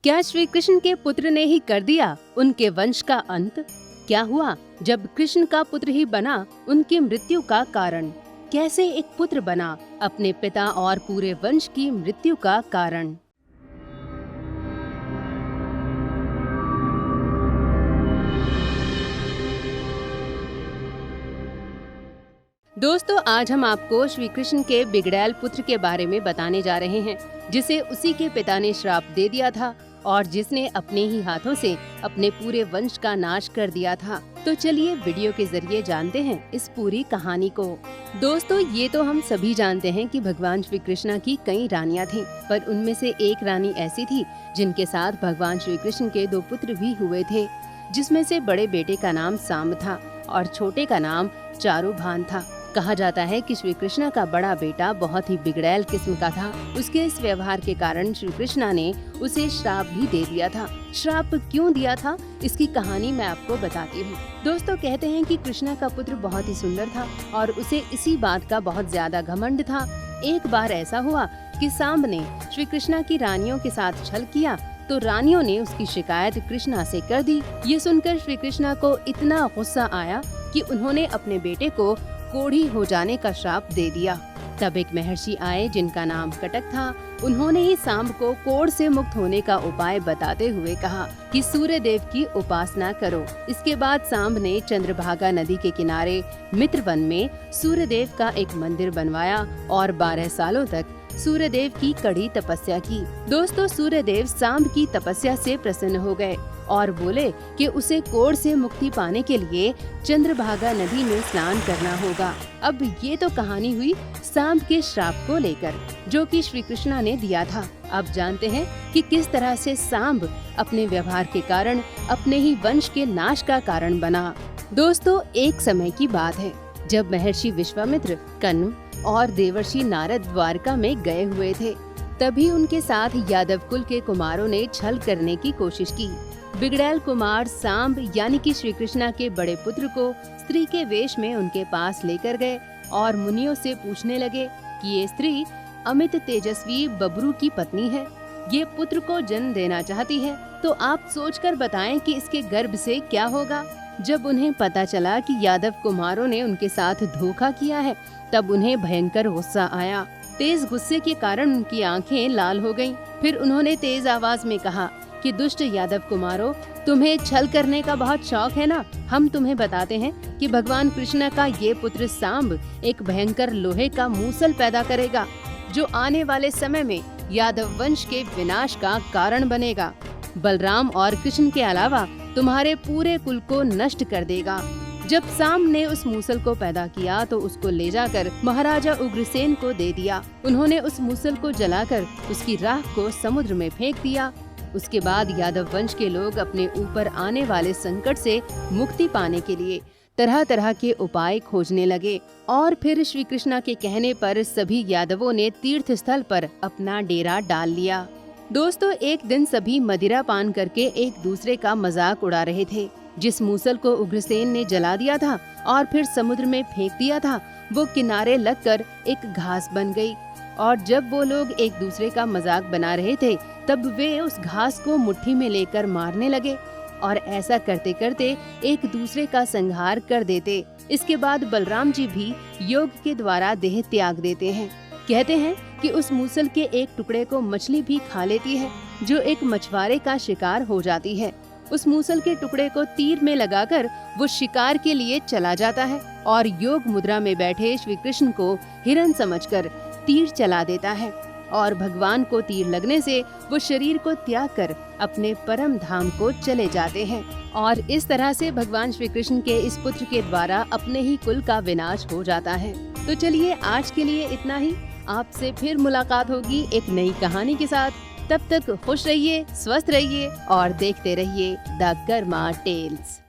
क्या श्री कृष्ण के पुत्र ने ही कर दिया उनके वंश का अंत? क्या हुआ जब कृष्ण का पुत्र ही बना उनकी मृत्यु का कारण? कैसे एक पुत्र बना अपने पिता और पूरे वंश की मृत्यु का कारण? दोस्तों, आज हम आपको श्री कृष्ण के बिगड़ैल पुत्र के बारे में बताने जा रहे हैं, जिसे उसी के पिता ने श्राप दे दिया था और जिसने अपने ही हाथों से अपने पूरे वंश का नाश कर दिया था। तो चलिए वीडियो के जरिए जानते हैं इस पूरी कहानी को। दोस्तों, ये तो हम सभी जानते हैं कि भगवान श्री कृष्ण की कई रानियां थीं, पर उनमें से एक रानी ऐसी थी जिनके साथ भगवान श्री कृष्ण के 2 पुत्र भी हुए थे, जिसमें से बड़े बेटे का नाम सांब था और छोटे का नाम चारुभान था। कहा जाता है कि श्री कृष्ण का बड़ा बेटा बहुत ही बिगड़ैल किस्म का था। उसके इस व्यवहार के कारण श्री कृष्ण ने उसे श्राप भी दे दिया था। श्राप क्यों दिया था, इसकी कहानी मैं आपको बताती हूँ। दोस्तों, कहते हैं कि कृष्ण का पुत्र बहुत ही सुंदर था और उसे इसी बात का बहुत ज्यादा घमंड था। एक बार ऐसा हुआ कि सांब ने श्री कृष्ण की रानियों के साथ छल किया तो रानियों ने उसकी शिकायत कृष्णा से कर दी। ये सुनकर श्री कृष्ण को इतना गुस्सा आया कि उन्होंने अपने बेटे को कोढ़ी हो जाने का श्राप दे दिया। तब एक महर्षि आए जिनका नाम कटक था। उन्होंने ही सांब को कोढ़ से मुक्त होने का उपाय बताते हुए कहा कि सूर्य देव की उपासना करो। इसके बाद सांब ने चंद्रभागा नदी के किनारे मित्रवन में सूर्य देव का एक मंदिर बनवाया और 12 सालों तक सूर्य देव की कड़ी तपस्या की। दोस्तों, सूर्य देव सांब की तपस्या से प्रसन्न हो गए और बोले कि उसे कोढ़ से मुक्ति पाने के लिए चंद्रभागा नदी में स्नान करना होगा। अब ये तो कहानी हुई सांब के श्राप को लेकर, जो कि श्री कृष्ण ने दिया था। अब जानते हैं कि किस तरह से सांब अपने व्यवहार के कारण अपने ही वंश के नाश का कारण बना। दोस्तों, एक समय की बात है जब महर्षि विश्वामित्र, कण्व और देवर्षि नारद द्वारका में गए हुए थे। तभी उनके साथ यादव कुल के कुमारों ने छल करने की कोशिश की। बिगड़ैल कुमार सांब यानी कि श्री कृष्ण के बड़े पुत्र को स्त्री के वेश में उनके पास लेकर गए और मुनियों से पूछने लगे कि ये स्त्री अमित तेजस्वी बबरू की पत्नी है, ये पुत्र को जन्म देना चाहती है, तो आप सोचकर बताएं कि इसके गर्भ से क्या होगा। जब उन्हें पता चला कि यादव कुमारों ने उनके साथ धोखा किया है, तब उन्हें भयंकर गुस्सा आया। तेज गुस्से के कारण उनकी आंखें लाल हो गईं। फिर उन्होंने तेज आवाज में कहा कि दुष्ट यादव कुमारों, तुम्हें छल करने का बहुत शौक है ना। हम तुम्हें बताते हैं कि भगवान कृष्ण का ये पुत्र सांब एक भयंकर लोहे का मूसल पैदा करेगा, जो आने वाले समय में यादव वंश के विनाश का कारण बनेगा। बलराम और कृष्ण के अलावा तुम्हारे पूरे कुल को नष्ट कर देगा। जब सांब ने उस मूसल को पैदा किया तो उसको ले जाकर महाराजा उग्रसेन को दे दिया। उन्होंने उस मूसल को जलाकर उसकी राख को समुद्र में फेंक दिया। उसके बाद यादव वंश के लोग अपने ऊपर आने वाले संकट से मुक्ति पाने के लिए तरह तरह के उपाय खोजने लगे और फिर श्री कृष्ण के कहने पर सभी यादवों ने तीर्थ स्थल पर अपना डेरा डाल लिया। दोस्तों, एक दिन सभी मदिरा पान करके एक दूसरे का मजाक उड़ा रहे थे। जिस मूसल को उग्रसेन ने जला दिया था और फिर समुद्र में फेंक दिया था, वो किनारे लगकर एक घास बन गई और जब वो लोग एक दूसरे का मजाक बना रहे थे, तब वे उस घास को मुट्ठी में लेकर मारने लगे और ऐसा करते करते एक दूसरे का संहार कर देते। इसके बाद बलराम जी भी योग के द्वारा देह त्याग देते हैं। कहते हैं कि उस मूसल के एक टुकड़े को मछली भी खा लेती है, जो एक मछुआरे का शिकार हो जाती है। उस मूसल के टुकड़े को तीर में लगाकर वो शिकार के लिए चला जाता है और योग मुद्रा में बैठे श्री कृष्ण को हिरन समझकर तीर चला देता है और भगवान को तीर लगने से वो शरीर को त्याग कर अपने परम धाम को चले जाते हैं। और इस तरह से भगवान श्री कृष्ण के इस पुत्र के द्वारा अपने ही कुल का विनाश हो जाता है। तो चलिए, आज के लिए इतना ही। आपसे फिर मुलाकात होगी एक नई कहानी के साथ। तब तक खुश रहिए, स्वस्थ रहिए और देखते रहिए द कर्मा टेल्स।